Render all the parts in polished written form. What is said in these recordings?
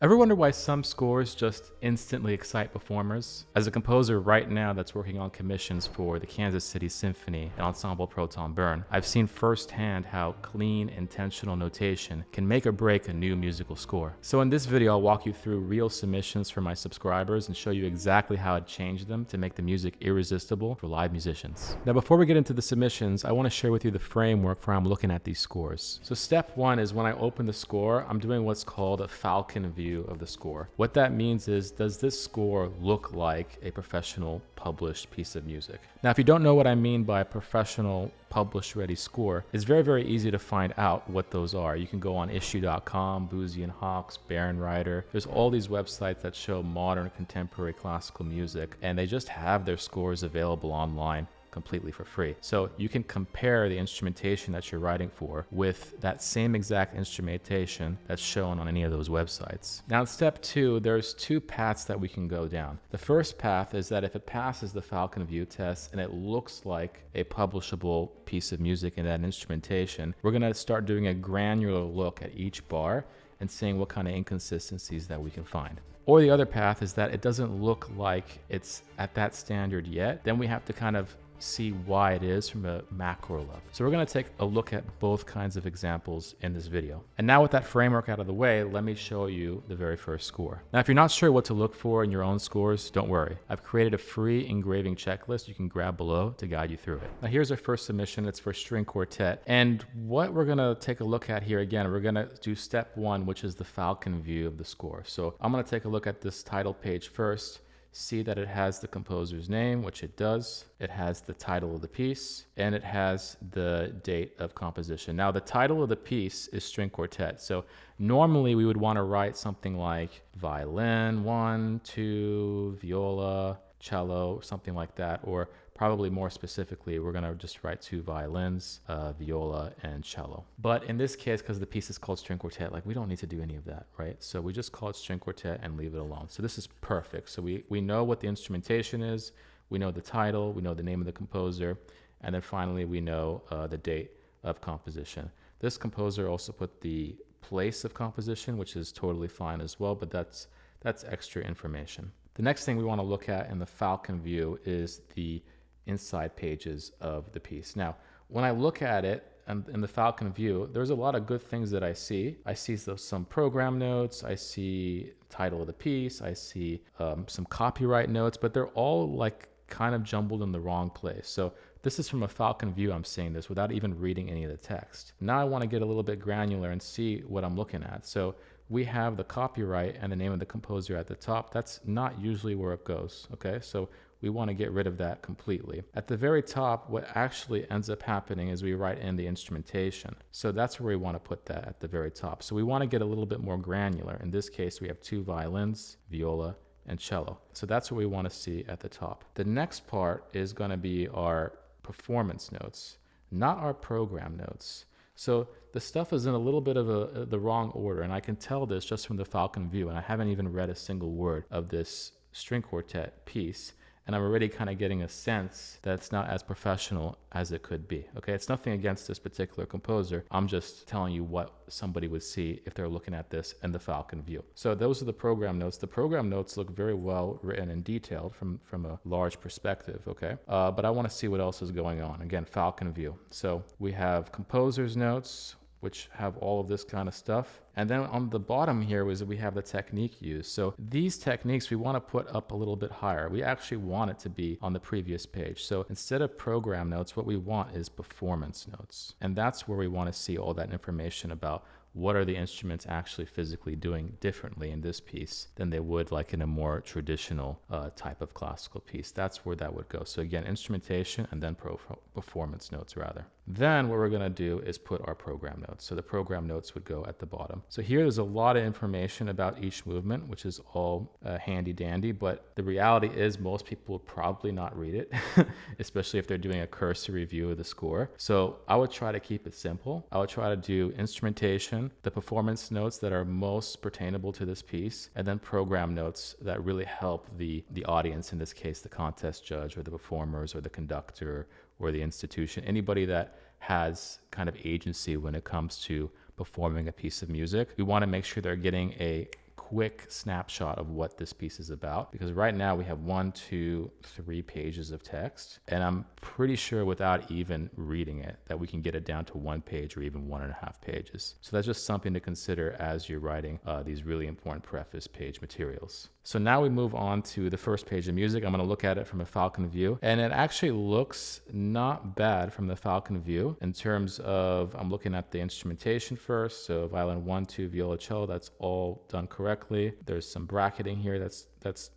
Ever wonder why some scores just instantly excite performers? As a composer right now that's working on commissions for the Kansas City Symphony and Ensemble Proton Burn, I've seen firsthand how clean, intentional notation can make or break a new musical score. So in this video, I'll walk you through real submissions for my subscribers and show you exactly how I'd change them to make the music irresistible for live musicians. Now, before we get into the submissions, I want to share with you the framework for how I'm looking at these scores. So step one is when I open the score, I'm doing what's called a falcon view of the score. What that means is, does this score look like a professional published piece of music? Now, if you don't know what I mean by a professional published ready score, it's very, very easy to find out what those are. You can go on issue.com, Boozy and Hawks, Baron Writer. There's all these websites that show modern contemporary classical music, and they just have their scores available online completely for free. So you can compare the instrumentation that you're writing for with that same exact instrumentation that's shown on any of those websites. Now in step two, there's two paths that we can go down. The first path is that if it passes the Falcon View test and it looks like a publishable piece of music in that instrumentation, we're gonna start doing a granular look at each bar and seeing what kind of inconsistencies that we can find. Or the other path is that it doesn't look like it's at that standard yet. Then we have to kind of see why it is from a macro level. So we're going to take a look at both kinds of examples in this video. And now with that framework out of the way, let me show you the very first score. Now, if you're not sure what to look for in your own scores, don't worry. I've created a free engraving checklist you can grab below to guide you through it. Now, here's our first submission. It's for string quartet. And what we're going to take a look at here again, we're going to do step one, which is the Falcon view of the score. So I'm going to take a look at this title page first. See that it has the composer's name, which it does. It has the title of the piece, and it has the date of composition. Now, the title of the piece is string quartet. So normally we would want to write something like violin, 1, 2, viola, cello, something like that, or probably more specifically, we're going to just write 2 violins, viola, and cello. But in this case, because the piece is called string quartet, like we don't need to do any of that, right? So we just call it string quartet and leave it alone. So this is perfect. So we know what the instrumentation is, we know the title, we know the name of the composer, and then finally we know the date of composition. This composer also put the place of composition, which is totally fine as well, but that's extra information. The next thing we want to look at in the Falcon view is the inside pages of the piece. Now, when I look at it in the Falcon view, there's a lot of good things that I see. I see some program notes, I see title of the piece, I see some copyright notes, but they're all like kind of jumbled in the wrong place. So this is from a Falcon view, I'm saying this without even reading any of the text. Now I want to get a little bit granular and see what I'm looking at. So we have the copyright and the name of the composer at the top. That's not usually where it goes, okay? So we want to get rid of that completely. At the very top, what actually ends up happening is we write in the instrumentation. So that's where we want to put that at the very top. So we want to get a little bit more granular. In this case, we have 2 violins, viola, and cello. So that's what we want to see at the top. The next part is going to be our performance notes, not our program notes. So the stuff is in a little bit of the wrong order, and I can tell this just from the Falcon view, and I haven't even read a single word of this string quartet piece. And I'm already kind of getting a sense that it's not as professional as it could be. Okay, it's nothing against this particular composer. I'm just telling you what somebody would see if they're looking at this in the Falcon view. So those are the program notes. The program notes look very well written and detailed from a large perspective, okay? But I want to see what else is going on. Again, Falcon view. So we have composer's notes, which have all of this kind of stuff. And then on the bottom here we have the technique used. So these techniques we want to put up a little bit higher. We actually want it to be on the previous page. So instead of program notes, what we want is performance notes. And that's where we want to see all that information about what are the instruments actually physically doing differently in this piece than they would like in a more traditional type of classical piece. That's where that would go. So again, instrumentation and then performance notes rather. Then what we're going to do is put our program notes. So the program notes would go at the bottom. So here there's a lot of information about each movement, which is all handy dandy, but the reality is most people will probably not read it, especially if they're doing a cursory review of the score. So I would try to keep it simple. I would try to do instrumentation, the performance notes that are most pertainable to this piece, and then program notes that really help the audience, in this case, the contest judge or the performers or the conductor or the institution, anybody that has kind of agency when it comes to performing a piece of music. We want to make sure they're getting a quick snapshot of what this piece is about, because right now we have 1, 2, 3 pages of text, and I'm pretty sure without even reading it that we can get it down to 1 page or even 1.5 pages. So that's just something to consider as you're writing these really important preface page materials. So now we move on to the first page of music. I'm going to look at it from a falcon view, and it actually looks not bad from the falcon view in terms of, I'm looking at the instrumentation first. So violin 1, 2, viola, cello, that's all done correctly. There's some bracketing here that's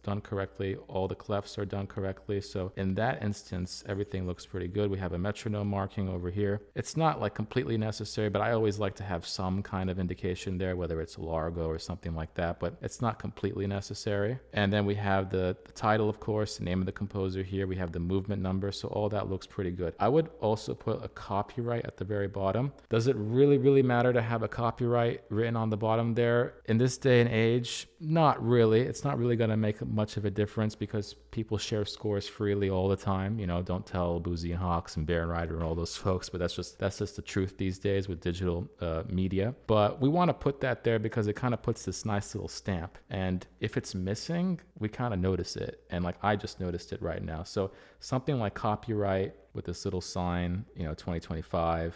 done correctly. All the clefs are done correctly. So in that instance, everything looks pretty good. We have a metronome marking over here. It's not like completely necessary, but I always like to have some kind of indication there, whether it's largo or something like that, but it's not completely necessary. And then we have the title, of course, the name of the composer here. We have the movement number. So all that looks pretty good. I would also put a copyright at the very bottom. Does it really matter to have a copyright written on the bottom there? In this day and age, not really. It's not really going to make much of a difference because people share scores freely all the time. You know, don't tell Boozy and Hawks and Baron Ryder and all those folks, but that's just the truth these days with digital media. But we want to put that there because it kind of puts this nice little stamp. And if it's missing, we kind of notice it. And like I just noticed it right now. So something like copyright with this little sign, 2025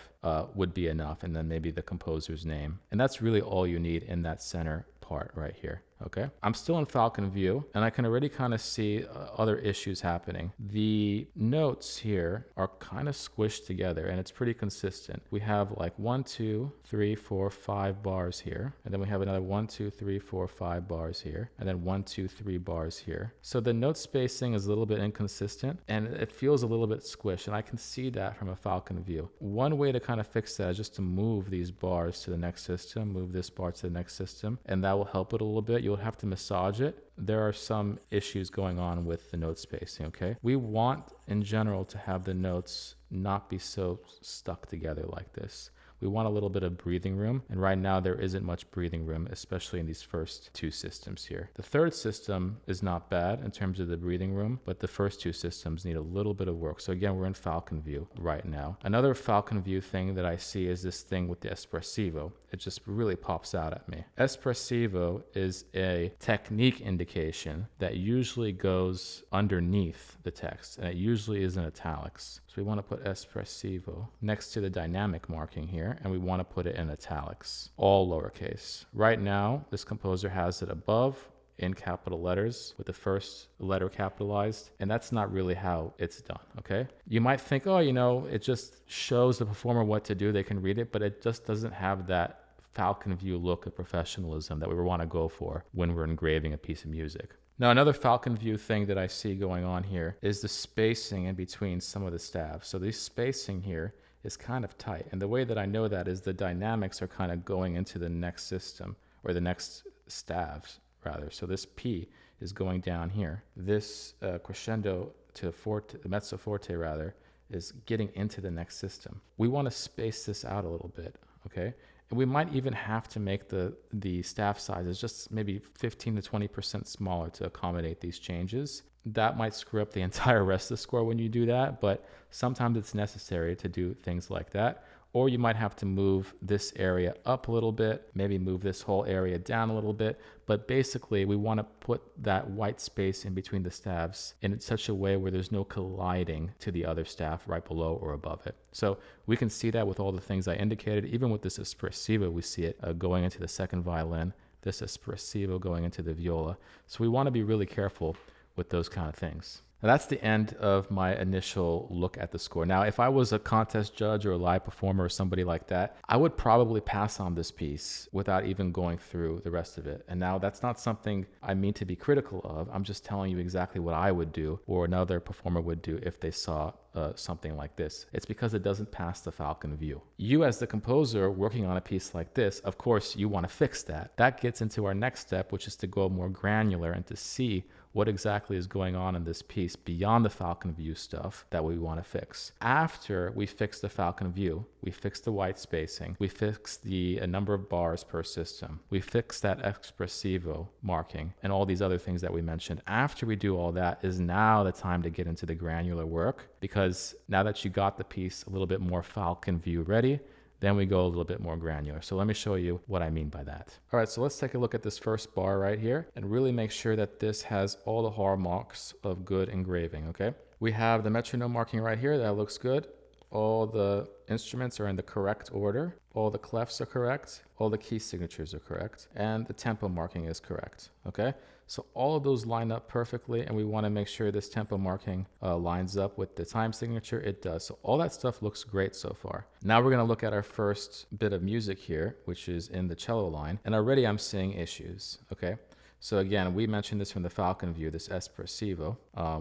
would be enough. And then maybe the composer's name. And that's really all you need in that center part right here. Okay, I'm still in falcon view, and I can already kind of see other issues happening. The notes here are kind of squished together, and it's pretty consistent. We have like 1, 2, 3, 4, 5 bars here, and then we have another 1, 2, 3, 4, 5 bars here, and then 1, 2, 3 bars here. So the note spacing is a little bit inconsistent, and it feels a little bit squished, and I can see that from a falcon view. One way to kind of fix that is just to move these bars to the next system, move this bar to the next system, and that will help it a little bit. You'll have to massage it. There are some issues going on with the note spacing, okay? We want, in general, to have the notes not be so stuck together like this. We want a little bit of breathing room, and right now there isn't much breathing room, especially in these first 2 systems here. The third system is not bad in terms of the breathing room, but the first 2 systems need a little bit of work. So again, we're in falcon view right now. Another falcon view thing that I see is this thing with the espressivo. It just really pops out at me. Espressivo is a technique indication that usually goes underneath the text, and it usually is in italics. So we want to put espressivo next to the dynamic marking here, and we want to put it in italics, all lowercase. Right now, this composer has it above in capital letters with the first letter capitalized, and that's not really how it's done, okay? You might think, it just shows the performer what to do, they can read it, but it just doesn't have that falcon view look of professionalism that we want to go for when we're engraving a piece of music. Now, another falcon view thing that I see going on here is the spacing in between some of the staves. So this spacing here is kind of tight. And the way that I know that is the dynamics are kind of going into the next system, or the next staves, rather. So this P is going down here. This crescendo to forte, the mezzo forte, rather, is getting into the next system. We want to space this out a little bit, okay? And we might even have to make the staff sizes just maybe 15 to 20% smaller to accommodate these changes. That might screw up the entire rest of the score when you do that, but sometimes it's necessary to do things like that. Or you might have to move this area up a little bit, maybe move this whole area down a little bit. But basically, we want to put that white space in between the staves in such a way where there's no colliding to the other staff right below or above it. So we can see that with all the things I indicated. Even with this espressivo, we see it going into the second violin, this espressivo going into the viola. So we want to be really careful with those kind of things. Now, that's the end of my initial look at the score. Now, if I was a contest judge or a live performer or somebody like that, I would probably pass on this piece without even going through the rest of it. And now that's not something I mean to be critical of. I'm just telling you exactly what I would do or another performer would do if they saw something like this. It's because it doesn't pass the falcon view. You as the composer working on a piece like this, of course, you want to fix that. That gets into our next step, which is to go more granular and to see what exactly is going on in this piece beyond the falcon view stuff that we want to fix. After we fix the falcon view, we fix the white spacing, we fix the number of bars per system, we fix that espressivo marking, and all these other things that we mentioned. After we do all that is now the time to get into the granular work, because now that you got the piece a little bit more falcon view ready, Then we go a little bit more granular. So let me show you what I mean by that. All right, so let's take a look at this first bar right here and really make sure that this has all the hallmarks of good engraving, okay? We have the metronome marking right here. That looks good. All the instruments are in the correct order. All the clefs are correct. All the key signatures are correct. And the tempo marking is correct, okay? So all of those line up perfectly, and we want to make sure this tempo marking lines up with the time signature. It does. So all that stuff looks great so far. Now we're going to look at our first bit of music here, which is in the cello line. And already I'm seeing issues, okay? So again, we mentioned this from the falcon view, this espressivo,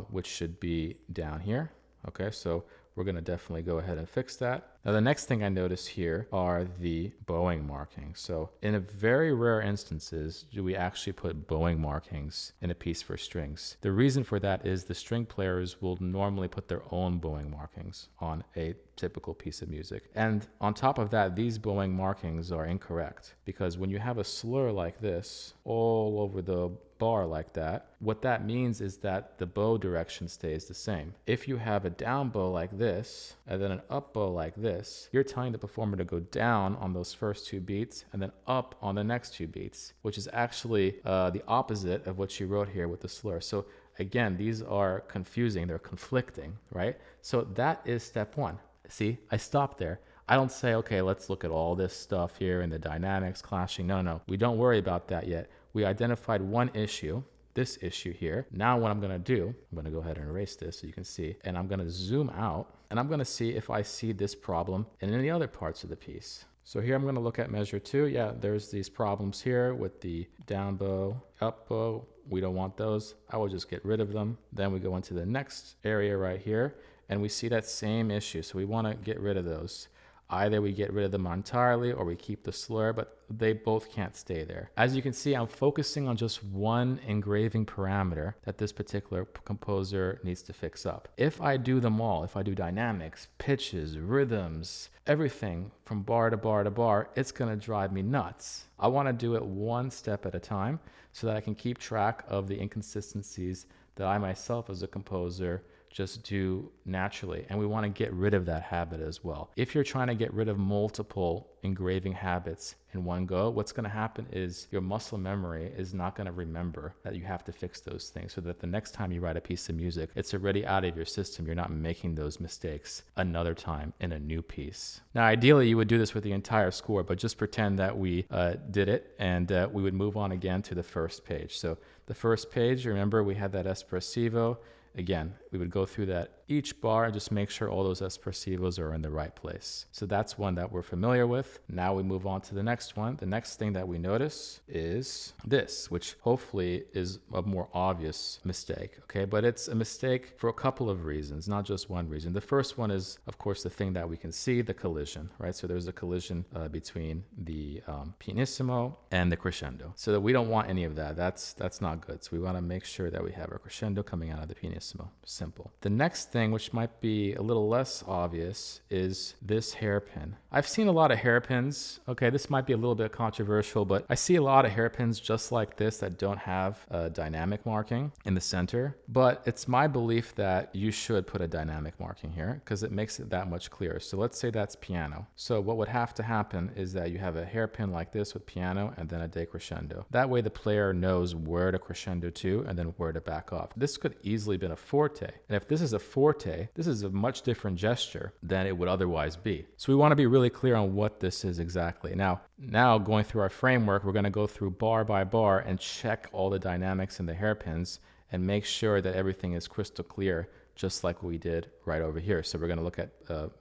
which should be down here, okay? So we're going to definitely go ahead and fix that. Now, the next thing I notice here are the bowing markings. So in a very rare instances, do we actually put bowing markings in a piece for strings. The reason for that is the string players will normally put their own bowing markings on a typical piece of music. And on top of that, these bowing markings are incorrect because when you have a slur like this all over the bar like that, what that means is that the bow direction stays the same. If you have a down bow like this and then an up bow like this, you're telling the performer to go down on those first two beats and then up on the next two beats, which is actually the opposite of what you wrote here with the slur. So again, these are confusing, they're conflicting, right? So that is step one. See, I stopped there. I don't say, okay, let's look at all this stuff here and the dynamics clashing. No, we don't worry about that yet. We identified one issue, this issue here. Now what I'm going to do, I'm going to go ahead and erase this so you can see, and I'm going to zoom out, and I'm going to see if I see this problem in any other parts of the piece. So here I'm going to look at measure 2. Yeah, there's these problems here with the down bow, up bow. We don't want those. I will just get rid of them. Then we go into the next area right here, and we see that same issue. So we want to get rid of those. Either we get rid of them entirely or we keep the slur, but they both can't stay there. As you can see, I'm focusing on just one engraving parameter that this particular composer needs to fix up. If I do them all, if I do dynamics, pitches, rhythms, everything from bar to bar to bar, it's gonna drive me nuts. I wanna do it one step at a time so that I can keep track of the inconsistencies that I myself as a composer just do naturally. And we want to get rid of that habit as well. If you're trying to get rid of multiple engraving habits in one go, what's going to happen is your muscle memory is not going to remember that you have to fix those things, so that the next time you write a piece of music, it's already out of your system. You're not making those mistakes another time in a new piece. Now, ideally, you would do this with the entire score, but just pretend that we did it, and we would move on again to the first page. So the first page, remember, we had that espressivo. Again, we would go through that each bar and just make sure all those espressivos are in the right place. So that's one that we're familiar with. Now we move on to the next one. The next thing that we notice is this, which hopefully is a more obvious mistake, okay? But it's a mistake for a couple of reasons, not just one reason. The first one is, of course, the thing that we can see, the collision, right? So there's a collision between the pianissimo and the crescendo. So that we don't want any of that. That's not good. So we want to make sure that we have our crescendo coming out of the pianissimo. Simple. The next thing, which might be a little less obvious, is this hairpin. I've seen a lot of hairpins. Okay, this might be a little bit controversial, but I see a lot of hairpins just like this that don't have a dynamic marking in the center. But it's my belief that you should put a dynamic marking here because it makes it that much clearer. So let's say that's piano. So what would have to happen is that you have a hairpin like this with piano and then a decrescendo. That way the player knows where to crescendo to and then where to back off. This could easily been a forte. And if this is a forte, this is a much different gesture than it would otherwise be. So we want to be really clear on what this is exactly. Now going through our framework, we're going to go through bar by bar and check all the dynamics in the hairpins and make sure that everything is crystal clear, just like we did right over here. So we're going to look at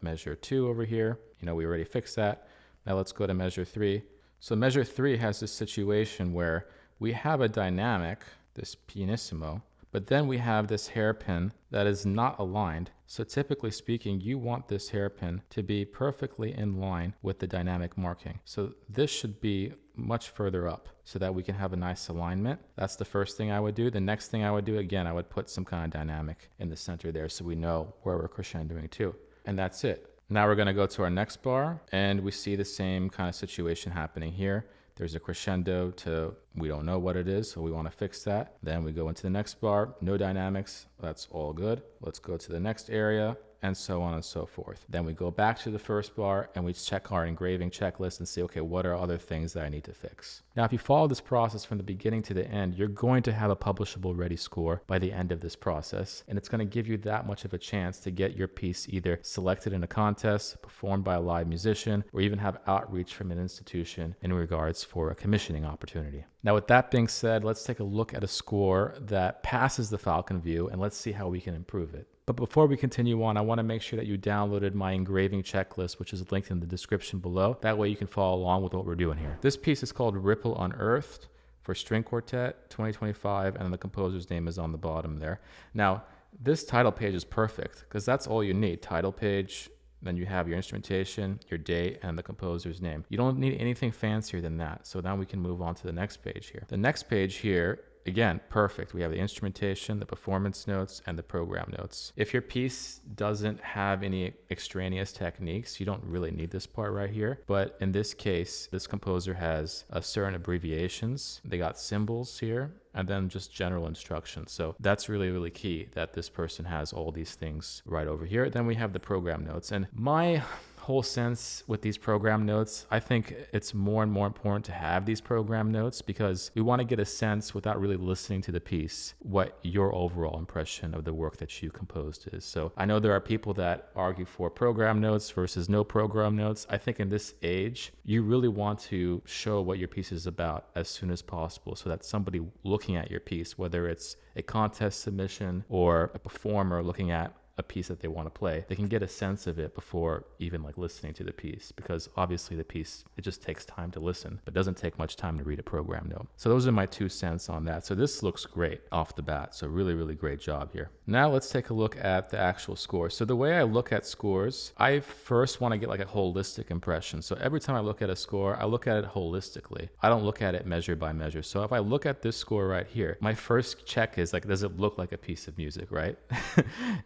measure 2 over here. We already fixed that. Now let's go to measure 3. So measure 3 has this situation where we have a dynamic, this pianissimo, but then we have this hairpin that is not aligned. So typically speaking, you want this hairpin to be perfectly in line with the dynamic marking. So this should be much further up so that we can have a nice alignment. That's the first thing I would do. The next thing I would do, again, I would put some kind of dynamic in the center there so we know where we're crescendoing to. And that's it. Now we're going to go to our next bar, and we see the same kind of situation happening here. There's a crescendo to, we don't know what it is, so we want to fix that. Then we go into the next bar, no dynamics, that's all good. Let's go to the next area, and so on and so forth. Then we go back to the first bar and we check our engraving checklist and see, okay, what are other things that I need to fix? Now, if you follow this process from the beginning to the end, you're going to have a publishable ready score by the end of this process, and it's going to give you that much of a chance to get your piece either selected in a contest, performed by a live musician, or even have outreach from an institution in regards for a commissioning opportunity. Now, with that being said, let's take a look at a score that passes the Falcon view, and let's see how we can improve it. But before we continue on, I want to make sure that you downloaded my engraving checklist, which is linked in the description below. That way you can follow along with what we're doing here. This piece is called Ripple Unearthed for String Quartet 2025, and the composer's name is on the bottom there. Now, this title page is perfect because that's all you need. Title page, then you have your instrumentation, your date, and the composer's name. You don't need anything fancier than that. So now we can move on to the next page here. The next page here, again, perfect. We have the instrumentation, the performance notes, and the program notes. If your piece doesn't have any extraneous techniques, you don't really need this part right here. But in this case, this composer has certain abbreviations. They got symbols here, and then just general instructions. So that's really, really key that this person has all these things right over here. Then we have the program notes. And my whole sense with these program notes, I think it's more and more important to have these program notes because we want to get a sense without really listening to the piece what your overall impression of the work that you composed is. So I know there are people that argue for program notes versus no program notes. I think in this age, you really want to show what your piece is about as soon as possible so that somebody looking at your piece, whether it's a contest submission or a performer looking at a piece that they want to play, they can get a sense of it before even like listening to the piece, because obviously the piece, it just takes time to listen, but doesn't take much time to read a program note. So those are my 2 cents on that. So this looks great off the bat. So really, really great job here. Now let's take a look at the actual score. So the way I look at scores, I first want to get like a holistic impression. So every time I look at a score, I look at it holistically. I don't look at it measure by measure. So if I look at this score right here, my first check is like, does it look like a piece of music, right?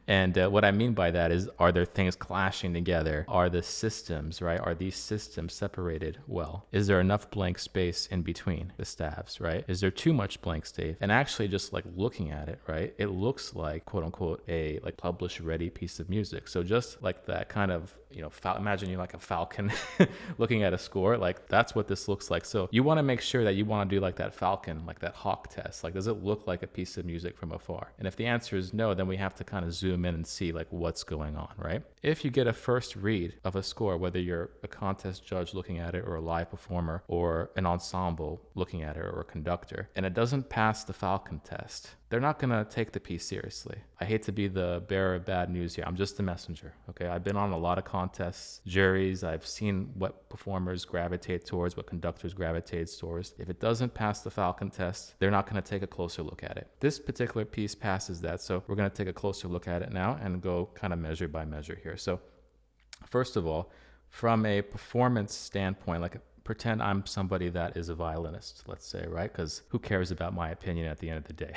And what I mean by that is, are there things clashing together? Are the systems, right? Are these systems separated well? Is there enough blank space in between the staves, right? Is there too much blank space? And actually just like looking at it, right? It looks like, quote unquote, a like published ready piece of music. So just like that kind of, you know, imagine you like a falcon looking at a score, like that's what this looks like. So you want to make sure that you want to do like that falcon, like that hawk test. Like, does it look like a piece of music from afar? And if the answer is no, then we have to kind of zoom in and see like what's going on, right? If you get a first read of a score, whether you're a contest judge looking at it or a live performer or an ensemble looking at it or a conductor, and it doesn't pass the falcon test, they're not going to take the piece seriously. I hate to be the bearer of bad news here. I'm just a messenger, okay? I've been on a lot of contests, juries. I've seen what performers gravitate towards, what conductors gravitate towards. If it doesn't pass the falcon test, they're not going to take a closer look at it. This particular piece passes that, so we're going to take a closer look at it now and go kind of measure by measure here. So first of all, from a performance standpoint, like pretend I'm somebody that is a violinist, let's say, right? Because who cares about my opinion at the end of the day?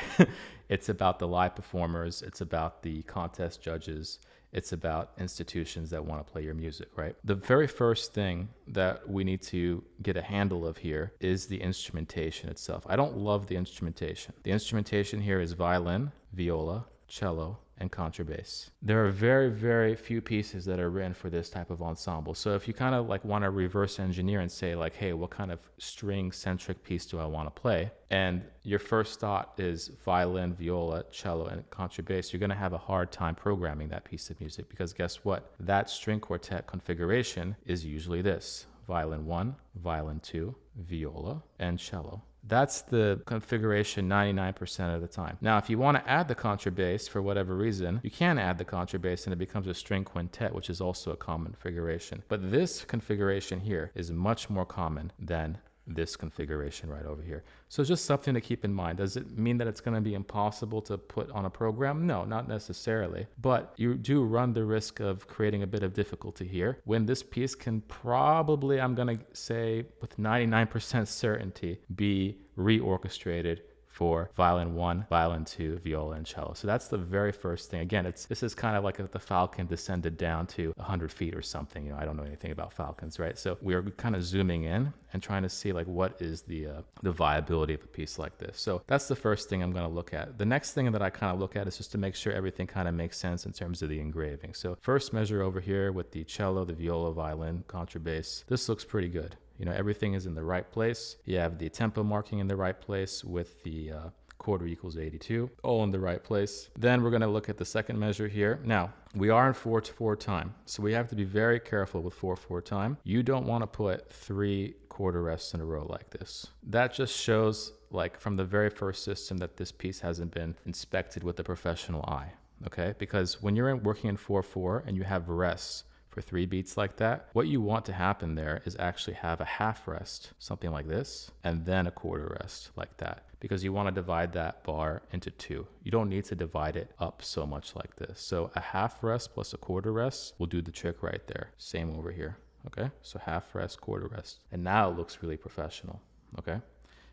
It's about the live performers. It's about the contest judges. It's about institutions that want to play your music, right? The very first thing that we need to get a handle of here is the instrumentation itself. I don't love the instrumentation. The instrumentation here is violin, viola, cello, and contrabass. There are very, very few pieces that are written for this type of ensemble. So if you kind of like want to reverse engineer and say like, hey, what kind of string-centric piece do I want to play? And your first thought is violin, viola, cello, and contrabass, you're going to have a hard time programming that piece of music because guess what? That string quartet configuration is usually this: violin 1, violin 2, viola, and cello. That's the configuration 99% of the time. Now, if you want to add the contrabass for whatever reason, you can add the contrabass and it becomes a string quintet, which is also a common configuration. But this configuration here is much more common than this configuration right over here. So just something to keep in mind. Does it mean that it's going to be impossible to put on a program? No, not necessarily. But you do run the risk of creating a bit of difficulty here when this piece can probably, I'm going to say with 99% certainty, be reorchestrated for violin 1, violin 2, viola, and cello. So that's the very first thing. Again, this is kind of like if the falcon descended down to 100 feet or something. You know, I don't know anything about falcons, right? So we are kind of zooming in and trying to see like what is the viability of a piece like this. So that's the first thing I'm going to look at. The next thing that I kind of look at is just to make sure everything kind of makes sense in terms of the engraving. So first measure over here with the cello, the viola, violin, contrabass. This looks pretty good. You know, everything is in the right place. You have the tempo marking in the right place with the quarter equals 82, all in the right place. Then we're going to look at the second measure here. Now, we are in 4/4 time, so we have to be very careful with 4/4 time. You don't want to put 3 quarter rests in a row like this. That just shows, like, from the very first system that this piece hasn't been inspected with a professional eye, okay? Because when you're working in 4/4 and you have rests for 3 beats like that, what you want to happen there is actually have a half rest, something like this, and then a quarter rest like that, because you want to divide that bar into 2. You don't need to divide it up so much like this. So a half rest plus a quarter rest will do the trick right there. Same over here, okay? So half rest, quarter rest. And now it looks really professional, okay?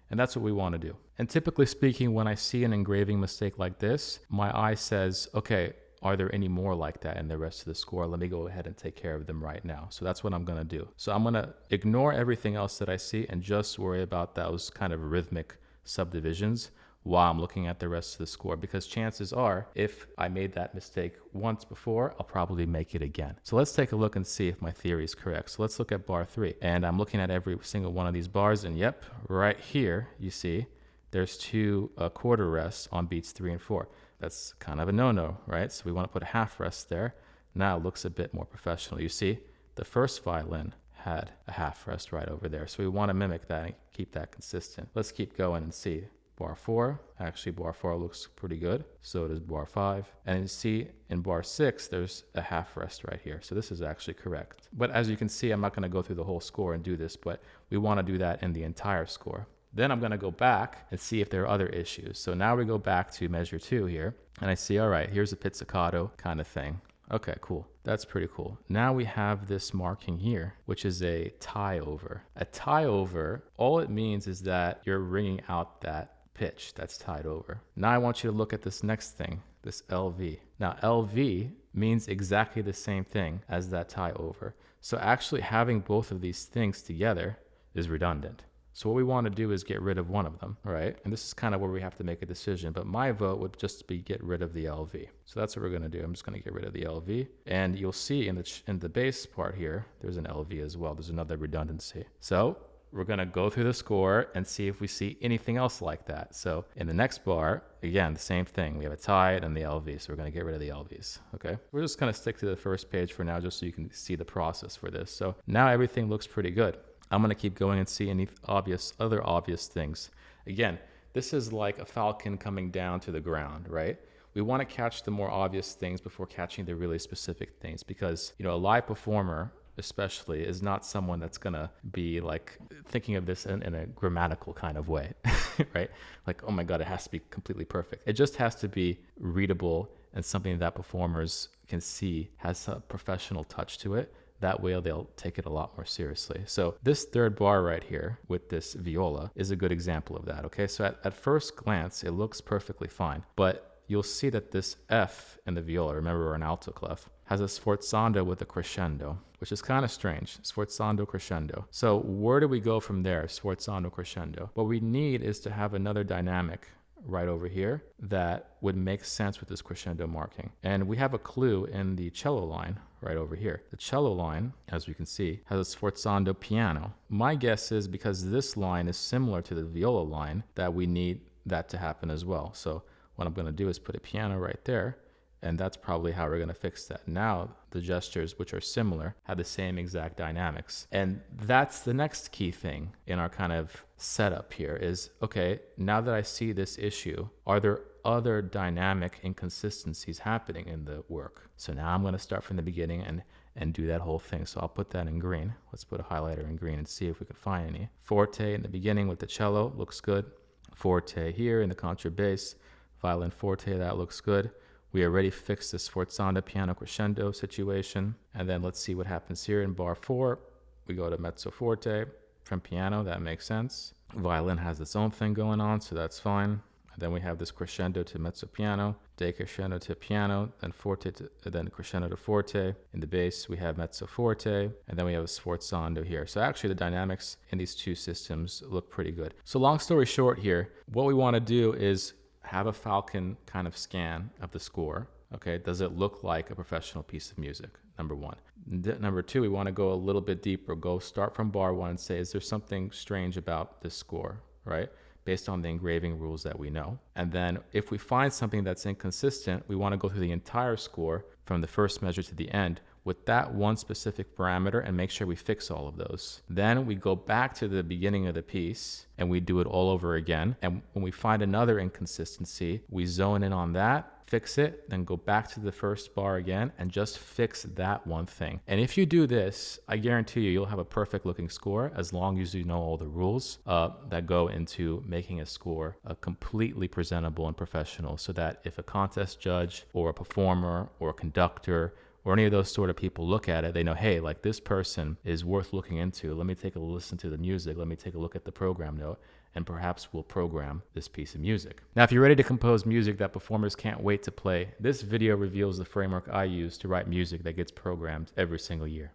And that's what we want to do. And typically speaking, when I see an engraving mistake like this, my eye says, okay, are there any more like that in the rest of the score? Let me go ahead and take care of them right now. So that's what I'm going to do. So I'm going to ignore everything else that I see and just worry about those kind of rhythmic subdivisions while I'm looking at the rest of the score, because chances are, if I made that mistake once before, I'll probably make it again. So let's take a look and see if my theory is correct. So let's look at bar 3. And I'm looking at every single one of these bars, and yep, right here, you see, there's 2 quarter rests on beats 3 and 4. That's kind of a no-no, right? So we want to put a half rest there. Now it looks a bit more professional. You see, the first violin had a half rest right over there. So we want to mimic that and keep that consistent. Let's keep going and see. Bar 4, actually bar 4 looks pretty good. So does bar 5. And you see in bar 6, there's a half rest right here. So this is actually correct. But as you can see, I'm not going to go through the whole score and do this, but we want to do that in the entire score. Then I'm going to go back and see if there are other issues. So now we go back to measure 2 here, and I see, all right, here's a pizzicato kind of thing. Okay, cool. That's pretty cool. Now we have this marking here, which is a tie over. A tie over, all it means is that you're ringing out that pitch that's tied over. Now I want you to look at this next thing, this LV. Now LV means exactly the same thing as that tie over. So actually having both of these things together is redundant. So what we want to do is get rid of one of them, right? And this is kind of where we have to make a decision, but my vote would just be get rid of the LV. So that's what we're going to do. I'm just going to get rid of the LV. And you'll see in the bass part here, there's an LV as well. There's another redundancy. So we're going to go through the score and see if we see anything else like that. So in the next bar, again, the same thing. We have a tie and the LV. So we're going to get rid of the LVs, okay? We're just going to stick to the first page for now, just so you can see the process for this. So now everything looks pretty good. I'm going to keep going and see any other obvious things. Again, this is like a falcon coming down to the ground, right? We want to catch the more obvious things before catching the really specific things, because, you know, a live performer especially is not someone that's going to be like thinking of this in a grammatical kind of way, right? Like, oh my God, it has to be completely perfect. It just has to be readable and something that performers can see has a professional touch to it. That way they'll take it a lot more seriously. So this third bar right here with this viola is a good example of that, okay? So at first glance, it looks perfectly fine, but you'll see that this F in the viola, remember we're an alto clef, has a sforzando with a crescendo, which is kind of strange, sforzando crescendo. So where do we go from there, sforzando crescendo? What we need is to have another dynamic right over here that would make sense with this crescendo marking. And we have a clue in the cello line right over here. The cello line, as we can see, has a sforzando piano. My guess is because this line is similar to the viola line that we need that to happen as well. So what I'm going to do is put a piano right there, and that's probably how we're going to fix that. Now the gestures, which are similar, have the same exact dynamics. And that's the next key thing in our kind of setup here is, okay, now that I see this issue, are there other dynamic inconsistencies happening in the work? So now I'm going to start from the beginning and do that whole thing. So I'll put that in green. Let's put a highlighter in green and see if we can find any. Forte in the beginning with the cello looks good. Forte here in the contrabass. Violin forte, that looks good. We already fixed this sforzando piano crescendo situation. And then let's see what happens here in bar 4. We go to mezzo forte from piano, that makes sense. Violin has its own thing going on, so that's fine. Then we have this crescendo to mezzo piano, decrescendo to piano, then forte then crescendo to forte. In the bass, we have mezzo forte, and then we have a sforzando here. So actually the dynamics in these two systems look pretty good. So long story short here, what we want to do is have a falcon kind of scan of the score. Okay, does it look like a professional piece of music? Number one. Number two, we want to go a little bit deeper, start from bar one and say, is there something strange about this score, right? Based on the engraving rules that we know. And then if we find something that's inconsistent, we want to go through the entire score from the first measure to the end with that one specific parameter and make sure we fix all of those. Then we go back to the beginning of the piece and we do it all over again. And when we find another inconsistency, we zone in on that, fix it, then go back to the first bar again and just fix that one thing. And if you do this, I guarantee you'll have a perfect looking score as long as you know all the rules that go into making a score completely presentable and professional, so that if a contest judge or a performer or a conductor or any of those sort of people look at it, they know, hey, like this person is worth looking into. Let me take a listen to the music. Let me take a look at the program note, and perhaps we'll program this piece of music. Now, if you're ready to compose music that performers can't wait to play, this video reveals the framework I use to write music that gets programmed every single year.